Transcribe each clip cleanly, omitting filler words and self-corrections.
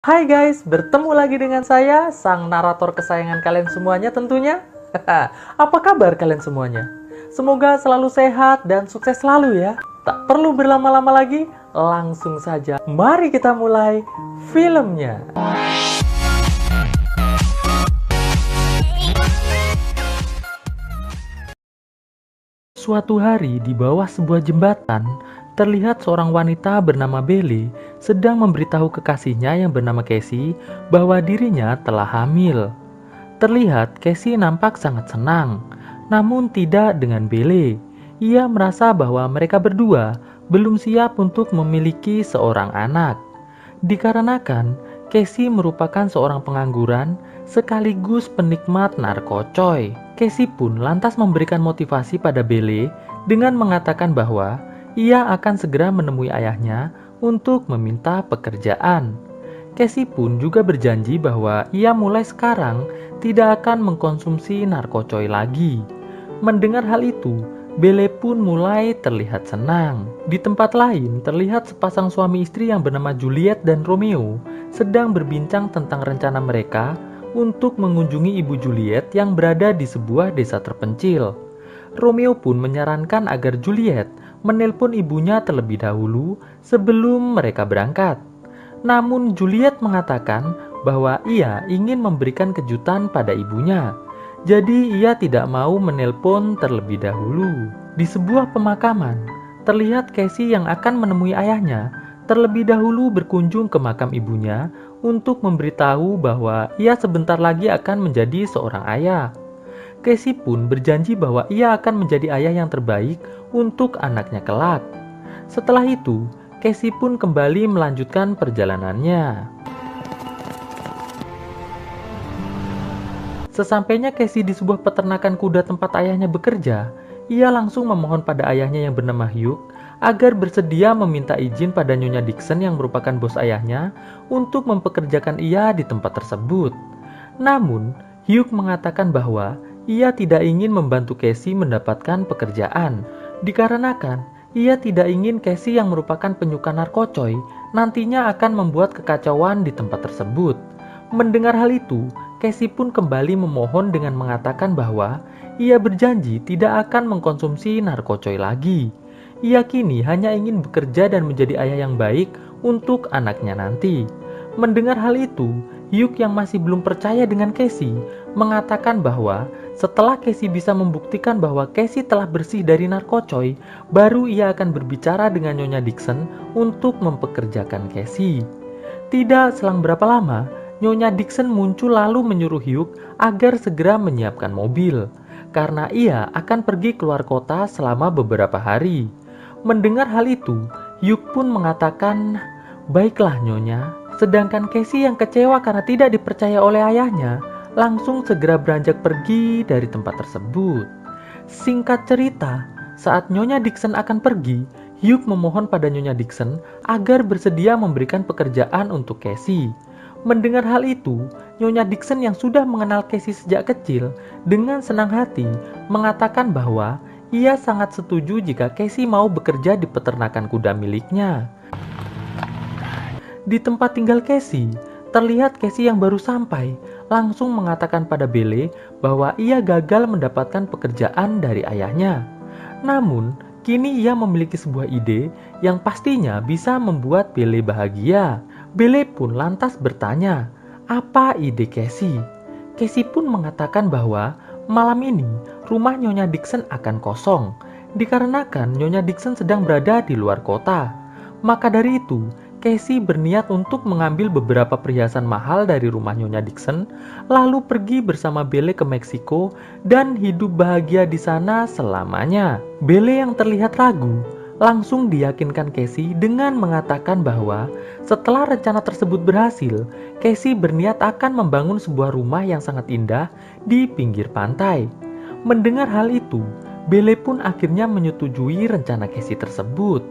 Hai guys, bertemu lagi dengan saya, sang narator kesayangan kalian semuanya tentunya. Apa kabar kalian semuanya? Semoga selalu sehat dan sukses selalu ya. Tak perlu berlama-lama lagi, langsung saja. Mari kita mulai filmnya. Suatu hari di bawah sebuah jembatan, terlihat seorang wanita bernama Belle sedang memberitahu kekasihnya yang bernama Casey bahwa dirinya telah hamil. Terlihat Casey nampak sangat senang, namun tidak dengan Belle. Ia merasa bahwa mereka berdua belum siap untuk memiliki seorang anak. Dikarenakan Casey merupakan seorang pengangguran sekaligus penikmat narkocoy. Casey pun lantas memberikan motivasi pada Belle dengan mengatakan bahwa ia akan segera menemui ayahnya untuk meminta pekerjaan. Casey pun juga berjanji bahwa ia mulai sekarang tidak akan mengkonsumsi narkocoy lagi. Mendengar hal itu, Belle pun mulai terlihat senang. Di tempat lain, terlihat sepasang suami istri yang bernama Juliet dan Romeo sedang berbincang tentang rencana mereka untuk mengunjungi ibu Juliet yang berada di sebuah desa terpencil. Romeo pun menyarankan agar Juliet menelpon ibunya terlebih dahulu sebelum mereka berangkat. Namun Juliet mengatakan bahwa ia ingin memberikan kejutan pada ibunya. Jadi ia tidak mau menelpon terlebih dahulu. Di sebuah pemakaman, terlihat Casey yang akan menemui ayahnya terlebih dahulu berkunjung ke makam ibunya untuk memberitahu bahwa ia sebentar lagi akan menjadi seorang ayah. Casey pun berjanji bahwa ia akan menjadi ayah yang terbaik untuk anaknya kelak. Setelah itu, Casey pun kembali melanjutkan perjalanannya. Sesampainya Casey di sebuah peternakan kuda tempat ayahnya bekerja, ia langsung memohon pada ayahnya yang bernama Hugh agar bersedia meminta izin pada Nyonya Dixon yang merupakan bos ayahnya untuk mempekerjakan ia di tempat tersebut. Namun, Hugh mengatakan bahwa ia tidak ingin membantu Casey mendapatkan pekerjaan, dikarenakan ia tidak ingin Casey yang merupakan penyuka narkocoy nantinya akan membuat kekacauan di tempat tersebut. Mendengar hal itu, Casey pun kembali memohon dengan mengatakan bahwa ia berjanji tidak akan mengkonsumsi narkocoy lagi. Ia kini hanya ingin bekerja dan menjadi ayah yang baik untuk anaknya nanti. Mendengar hal itu, Hugh yang masih belum percaya dengan Casey mengatakan bahwa setelah Casey bisa membuktikan bahwa Casey telah bersih dari narkocoy, baru ia akan berbicara dengan Nyonya Dixon untuk mempekerjakan Casey. Tidak selang berapa lama, Nyonya Dixon muncul lalu menyuruh Hugh agar segera menyiapkan mobil, karena ia akan pergi keluar kota selama beberapa hari. Mendengar hal itu, Hugh pun mengatakan, "Baiklah Nyonya." Sedangkan Casey yang kecewa karena tidak dipercaya oleh ayahnya, langsung segera beranjak pergi dari tempat tersebut. Singkat cerita, saat Nyonya Dixon akan pergi, Hugh memohon pada Nyonya Dixon agar bersedia memberikan pekerjaan untuk Casey. Mendengar hal itu, Nyonya Dixon yang sudah mengenal Casey sejak kecil dengan senang hati mengatakan bahwa ia sangat setuju jika Casey mau bekerja di peternakan kuda miliknya. Di tempat tinggal Casey, terlihat Casey yang baru sampai langsung mengatakan pada Belle bahwa ia gagal mendapatkan pekerjaan dari ayahnya. Namun, kini ia memiliki sebuah ide yang pastinya bisa membuat Belle bahagia. Belle pun lantas bertanya, apa ide Casey? Casey pun mengatakan bahwa malam ini rumah Nyonya Dixon akan kosong, dikarenakan Nyonya Dixon sedang berada di luar kota. Maka dari itu, Casey berniat untuk mengambil beberapa perhiasan mahal dari rumah Nyonya Dixon, lalu pergi bersama Belle ke Meksiko dan hidup bahagia di sana selamanya. Belle yang terlihat ragu langsung diyakinkan Casey dengan mengatakan bahwa setelah rencana tersebut berhasil, Casey berniat akan membangun sebuah rumah yang sangat indah di pinggir pantai. Mendengar hal itu, Belle pun akhirnya menyetujui rencana Casey tersebut,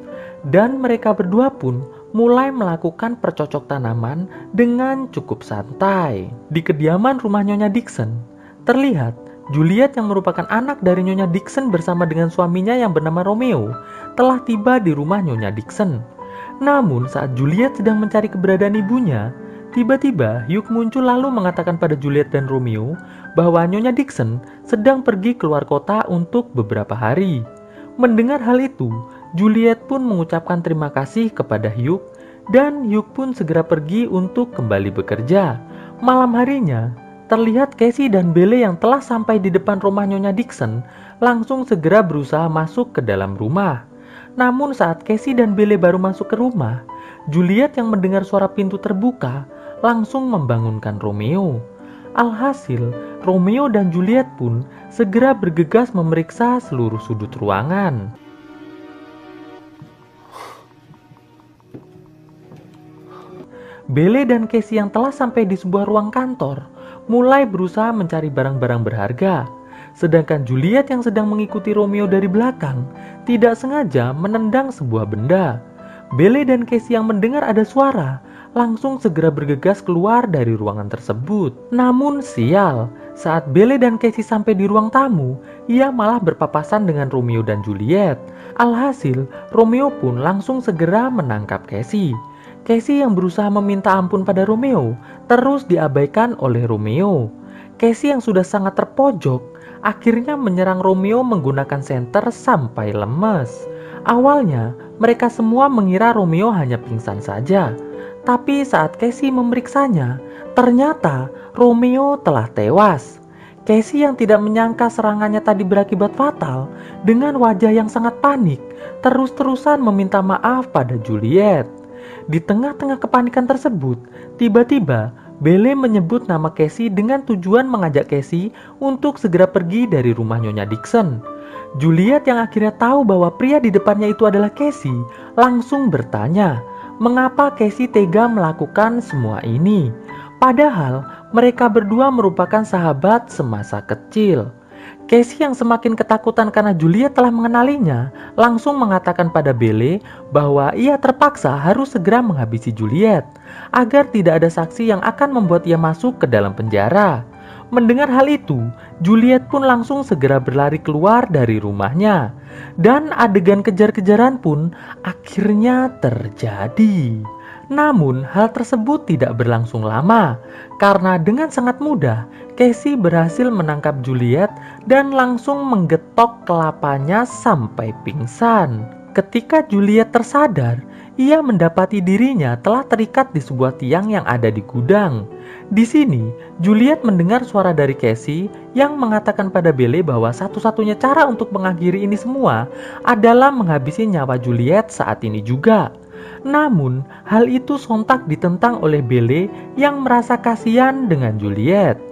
dan mereka berdua pun mulai melakukan percocok tanaman dengan cukup santai. Di kediaman rumah Nyonya Dixon, terlihat Juliet yang merupakan anak dari Nyonya Dixon bersama dengan suaminya yang bernama Romeo telah tiba di rumah Nyonya Dixon. Namun saat Juliet sedang mencari keberadaan ibunya, Tiba-tiba Hugh muncul lalu mengatakan pada Juliet dan Romeo bahwa Nyonya Dixon sedang pergi keluar kota untuk beberapa hari. Mendengar hal itu, Juliet pun mengucapkan terima kasih kepada Hugh dan Hugh pun segera pergi untuk kembali bekerja. Malam harinya, terlihat Casey dan Belle yang telah sampai di depan rumah Nyonya Dixon langsung segera berusaha masuk ke dalam rumah. Namun saat Casey dan Belle baru masuk ke rumah, Juliet yang mendengar suara pintu terbuka langsung membangunkan Romeo. Alhasil, Romeo dan Juliet pun segera bergegas memeriksa seluruh sudut ruangan. Belle dan Casey yang telah sampai di sebuah ruang kantor mulai berusaha mencari barang-barang berharga. Sedangkan Juliet yang sedang mengikuti Romeo dari belakang tidak sengaja menendang sebuah benda. Belle dan Casey yang mendengar ada suara langsung segera bergegas keluar dari ruangan tersebut. Namun sial, saat Belle dan Casey sampai di ruang tamu, ia malah berpapasan dengan Romeo dan Juliet. Alhasil, Romeo pun langsung segera menangkap Casey. Casey yang berusaha meminta ampun pada Romeo terus diabaikan oleh Romeo. Casey yang sudah sangat terpojok akhirnya menyerang Romeo menggunakan senter sampai lemes. Awalnya mereka semua mengira Romeo hanya pingsan saja. Tapi saat Casey memeriksanya, ternyata Romeo telah tewas. Casey yang tidak menyangka serangannya tadi berakibat fatal, dengan wajah yang sangat panik, terus-terusan meminta maaf pada Juliet. Di tengah-tengah kepanikan tersebut, tiba-tiba Belle menyebut nama Casey dengan tujuan mengajak Casey untuk segera pergi dari rumah Nyonya Dixon. Juliet yang akhirnya tahu bahwa pria di depannya itu adalah Casey, langsung bertanya, mengapa Casey tega melakukan semua ini? Padahal mereka berdua merupakan sahabat semasa kecil. Casey yang semakin ketakutan karena Juliet telah mengenalinya, langsung mengatakan pada Belle bahwa ia terpaksa harus segera menghabisi Juliet, agar tidak ada saksi yang akan membuat ia masuk ke dalam penjara. Mendengar hal itu, Juliet pun langsung segera berlari keluar dari rumahnya. Dan adegan kejar-kejaran pun akhirnya terjadi. Namun hal tersebut tidak berlangsung lama, karena dengan sangat mudah Casey berhasil menangkap Juliet dan langsung menggetok kelapanya sampai pingsan. Ketika Juliet tersadar, ia mendapati dirinya telah terikat di sebuah tiang yang ada di gudang. Di sini, Juliet mendengar suara dari Casey yang mengatakan pada Belle bahwa satu-satunya cara untuk mengakhiri ini semua adalah menghabisi nyawa Juliet saat ini juga. Namun, hal itu sontak ditentang oleh Belle yang merasa kasihan dengan Juliet.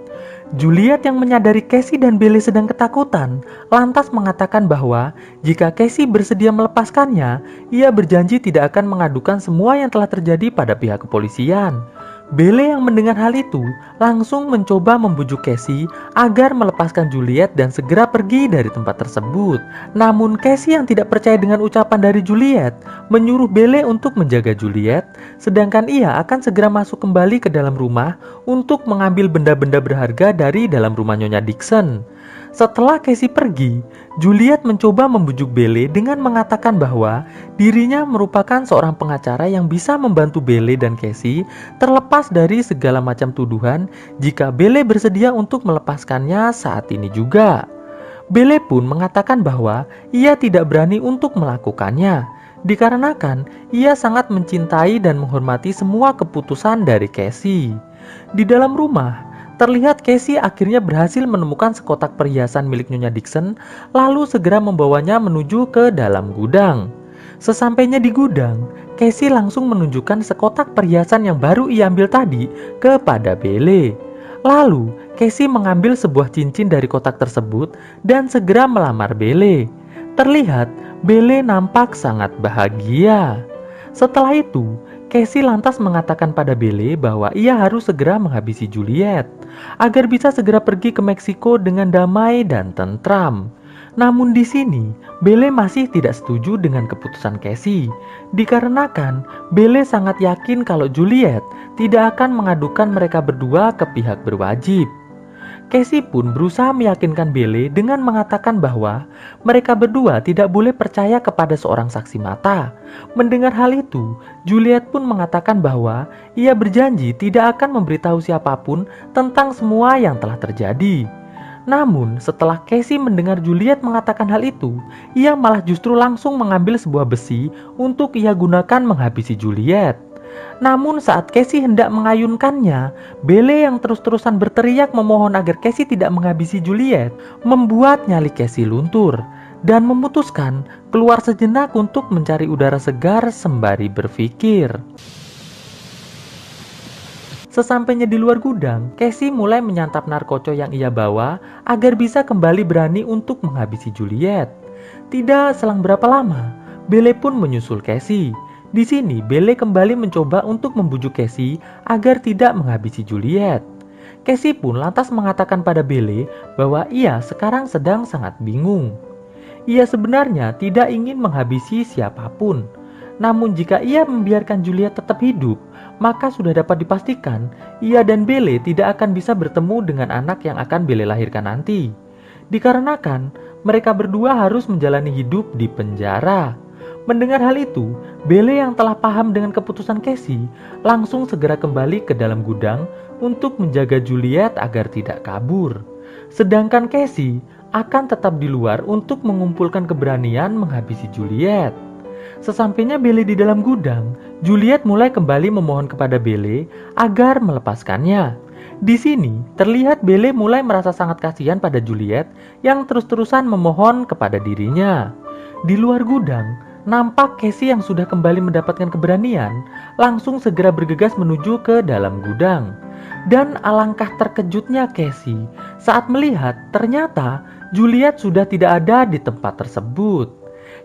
Juliet yang menyadari Casey dan Belle sedang ketakutan, lantas mengatakan bahwa jika Casey bersedia melepaskannya, ia berjanji tidak akan mengadukan semua yang telah terjadi pada pihak kepolisian. Belle yang mendengar hal itu langsung mencoba membujuk Casey agar melepaskan Juliet dan segera pergi dari tempat tersebut. Namun Casey yang tidak percaya dengan ucapan dari Juliet menyuruh Belle untuk menjaga Juliet, sedangkan ia akan segera masuk kembali ke dalam rumah untuk mengambil benda-benda berharga dari dalam rumah Nyonya Dixon. Setelah Casey pergi, Juliet mencoba membujuk Belle dengan mengatakan bahwa dirinya merupakan seorang pengacara yang bisa membantu Belle dan Casey terlepas dari segala macam tuduhan jika Belle bersedia untuk melepaskannya saat ini juga. Belle pun mengatakan bahwa ia tidak berani untuk melakukannya, dikarenakan ia sangat mencintai dan menghormati semua keputusan dari Casey. Di dalam rumah, terlihat Casey akhirnya berhasil menemukan sekotak perhiasan milik Nyonya Dixon, lalu segera membawanya menuju ke dalam gudang. Sesampainya di gudang, Casey langsung menunjukkan sekotak perhiasan yang baru ia ambil tadi kepada Belle. Lalu, Casey mengambil sebuah cincin dari kotak tersebut dan segera melamar Belle. Terlihat, Belle nampak sangat bahagia. Setelah itu, Casey lantas mengatakan pada Belle bahwa ia harus segera menghabisi Juliet agar bisa segera pergi ke Meksiko dengan damai dan tentram. Namun di sini, Belle masih tidak setuju dengan keputusan Casey, dikarenakan Belle sangat yakin kalau Juliet tidak akan mengadukan mereka berdua ke pihak berwajib. Casey pun berusaha meyakinkan Belle dengan mengatakan bahwa mereka berdua tidak boleh percaya kepada seorang saksi mata. Mendengar hal itu, Juliet pun mengatakan bahwa ia berjanji tidak akan memberitahu siapapun tentang semua yang telah terjadi. Namun, setelah Casey mendengar Juliet mengatakan hal itu, ia malah justru langsung mengambil sebuah besi untuk ia gunakan menghabisi Juliet. Namun saat Casey hendak mengayunkannya, Belle yang terus-terusan berteriak memohon agar Casey tidak menghabisi Juliet, membuat nyali Casey luntur dan memutuskan keluar sejenak untuk mencari udara segar sembari berpikir. Sesampainya di luar gudang, Casey mulai menyantap narkoco yang ia bawa agar bisa kembali berani untuk menghabisi Juliet. Tidak selang berapa lama, Belle pun menyusul Casey. Di sini, Belle kembali mencoba untuk membujuk Casey agar tidak menghabisi Juliet. Casey pun lantas mengatakan pada Belle bahwa ia sekarang sedang sangat bingung. Ia sebenarnya tidak ingin menghabisi siapapun. Namun jika ia membiarkan Juliet tetap hidup, maka sudah dapat dipastikan ia dan Belle tidak akan bisa bertemu dengan anak yang akan Belle lahirkan nanti. Dikarenakan mereka berdua harus menjalani hidup di penjara. Mendengar hal itu, Belle yang telah paham dengan keputusan Casey langsung segera kembali ke dalam gudang untuk menjaga Juliet agar tidak kabur. Sedangkan Casey akan tetap di luar untuk mengumpulkan keberanian menghabisi Juliet. Sesampainya Belle di dalam gudang, Juliet mulai kembali memohon kepada Belle agar melepaskannya. Di sini terlihat Belle mulai merasa sangat kasihan pada Juliet yang terus-terusan memohon kepada dirinya. Di luar gudang, nampak Casey yang sudah kembali mendapatkan keberanian langsung segera bergegas menuju ke dalam gudang. Dan alangkah terkejutnya Casey saat melihat ternyata Juliet sudah tidak ada di tempat tersebut.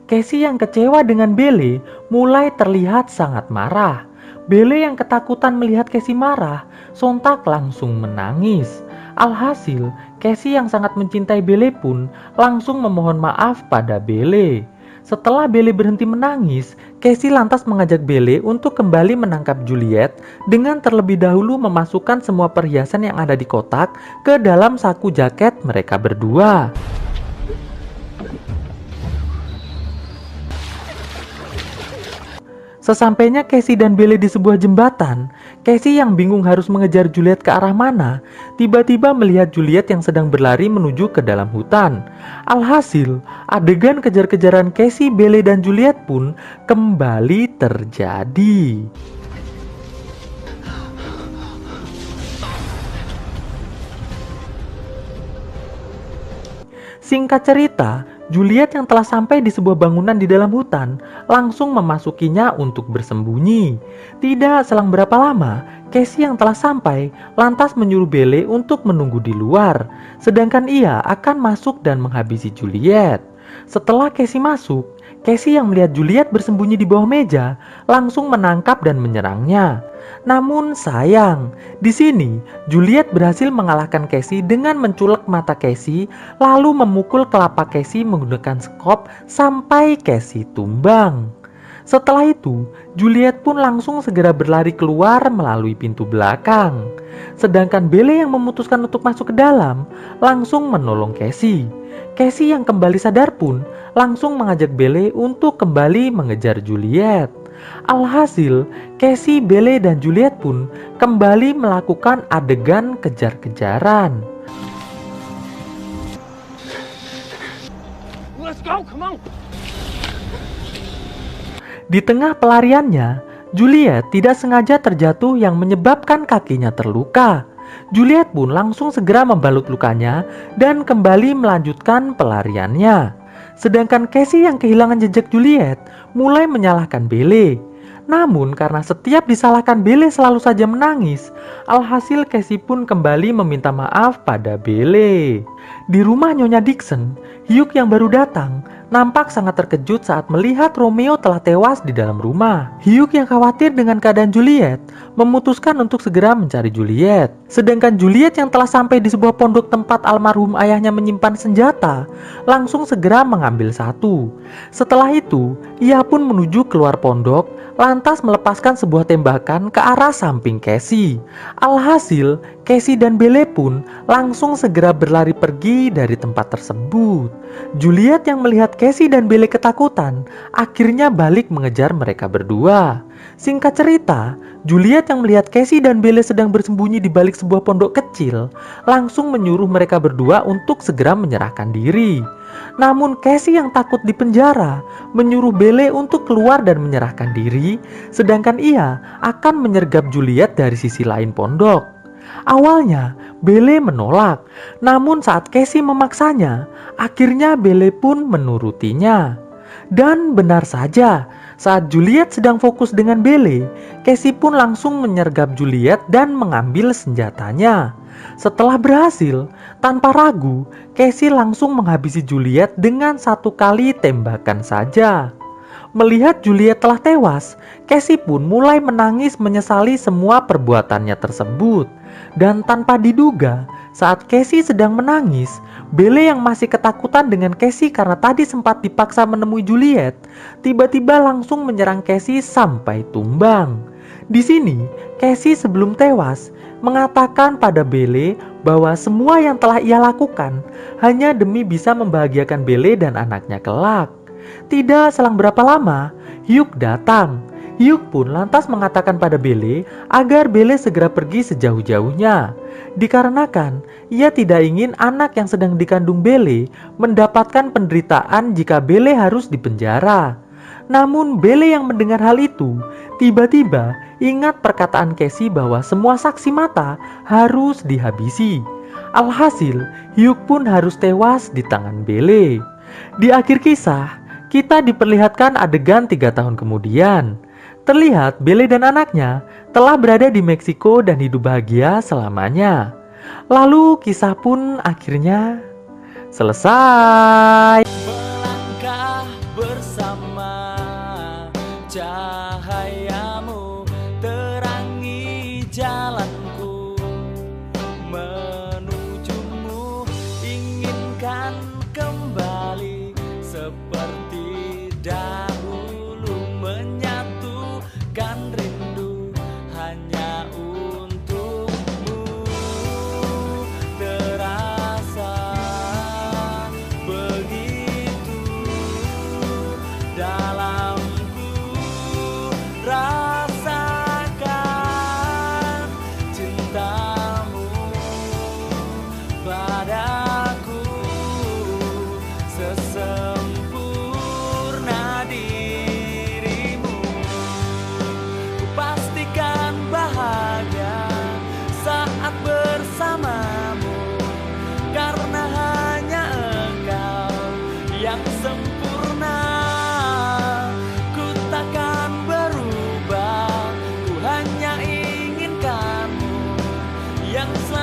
Casey yang kecewa dengan Belle mulai terlihat sangat marah. Belle yang ketakutan melihat Casey marah sontak langsung menangis. Alhasil, Casey yang sangat mencintai Belle pun langsung memohon maaf pada Belle. Setelah Belle berhenti menangis, Casey lantas mengajak Belle untuk kembali menangkap Juliet dengan terlebih dahulu memasukkan semua perhiasan yang ada di kotak ke dalam saku jaket mereka berdua. Sesampainya Casey dan Belle di sebuah jembatan, Casey yang bingung harus mengejar Juliet ke arah mana, tiba-tiba melihat Juliet yang sedang berlari menuju ke dalam hutan. Alhasil, adegan kejar-kejaran Casey, Belle, dan Juliet pun kembali terjadi. Singkat cerita, Juliet yang telah sampai di sebuah bangunan di dalam hutan langsung memasukinya untuk bersembunyi. Tidak selang berapa lama, Casey yang telah sampai lantas menyuruh Belle untuk menunggu di luar, sedangkan ia akan masuk dan menghabisi Juliet. Setelah Casey masuk, Casey yang melihat Juliet bersembunyi di bawah meja langsung menangkap dan menyerangnya. Namun sayang, di sini Juliet berhasil mengalahkan Casey dengan menculek mata Casey lalu memukul telapak Casey menggunakan sekop sampai Casey tumbang. Setelah itu, Juliet pun langsung segera berlari keluar melalui pintu belakang. Sedangkan Belle yang memutuskan untuk masuk ke dalam langsung menolong Casey. Casey yang kembali sadar pun langsung mengajak Belle untuk kembali mengejar Juliet. Alhasil, Casey, Belle, dan Juliet pun kembali melakukan adegan kejar-kejaran. Let's go, come on. Di tengah pelariannya, Juliet tidak sengaja terjatuh yang menyebabkan kakinya terluka. Juliet pun langsung segera membalut lukanya dan kembali melanjutkan pelariannya. Sedangkan Casey yang kehilangan jejak Juliet mulai menyalahkan Belle. Namun karena setiap disalahkan Belle selalu saja menangis, alhasil Casey pun kembali meminta maaf pada Belle. Di rumah Nyonya Dixon, Hugh yang baru datang nampak sangat terkejut saat melihat Romeo telah tewas di dalam rumah. Hugh yang khawatir dengan keadaan Juliet memutuskan untuk segera mencari Juliet. Sedangkan Juliet yang telah sampai di sebuah pondok tempat almarhum ayahnya menyimpan senjata langsung segera mengambil satu. Setelah itu, ia pun menuju keluar pondok lantas melepaskan sebuah tembakan ke arah samping Casey. Alhasil, Casey dan Belle pun langsung segera berlari pergi dari tempat tersebut. Juliet yang melihat Casey dan Belle ketakutan akhirnya balik mengejar mereka berdua. Singkat cerita, Juliet yang melihat Casey dan Belle sedang bersembunyi di balik sebuah pondok kecil langsung menyuruh mereka berdua untuk segera menyerahkan diri. Namun Casey yang takut di penjara menyuruh Belle untuk keluar dan menyerahkan diri, sedangkan ia akan menyergap Juliet dari sisi lain pondok. Awalnya Belle menolak, namun saat Casey memaksanya, akhirnya Belle pun menurutinya. Dan benar saja, saat Juliet sedang fokus dengan Belle, Casey pun langsung menyergap Juliet dan mengambil senjatanya. Setelah berhasil, tanpa ragu, Casey langsung menghabisi Juliet dengan satu kali tembakan saja. Melihat Juliet telah tewas, Casey pun mulai menangis menyesali semua perbuatannya tersebut. Dan tanpa diduga, saat Casey sedang menangis, Belle yang masih ketakutan dengan Casey karena tadi sempat dipaksa menemui Juliet, tiba-tiba langsung menyerang Casey sampai tumbang. Di sini, Casey sebelum tewas mengatakan pada Belle bahwa semua yang telah ia lakukan hanya demi bisa membahagiakan Belle dan anaknya kelak. Tidak selang berapa lama, Hugh datang. Hugh pun lantas mengatakan pada Belle agar Belle segera pergi sejauh-jauhnya. Dikarenakan ia tidak ingin anak yang sedang dikandung Belle mendapatkan penderitaan jika Belle harus dipenjara. Namun Belle yang mendengar hal itu tiba-tiba ingat perkataan Casey bahwa semua saksi mata harus dihabisi. Alhasil, Hugh pun harus tewas di tangan Belle. Di akhir kisah, kita diperlihatkan adegan 3 tahun kemudian. Terlihat Belle dan anaknya telah berada di Meksiko dan hidup bahagia selamanya. Lalu kisah pun akhirnya selesai. Melangkah bersama, cahayamu terangi jalanku, menujumu inginkan kembali seperti dahulu, menyatukan rindu hanya untukmu. Terasa begitu dalamku, rasakan cintamu padaku sesempurna dirimu. Ku pastikan bahagia saat bersamamu, karena hanya engkau yang sempurna. Ku takkan berubah, ku hanya inginkanmu yang selalu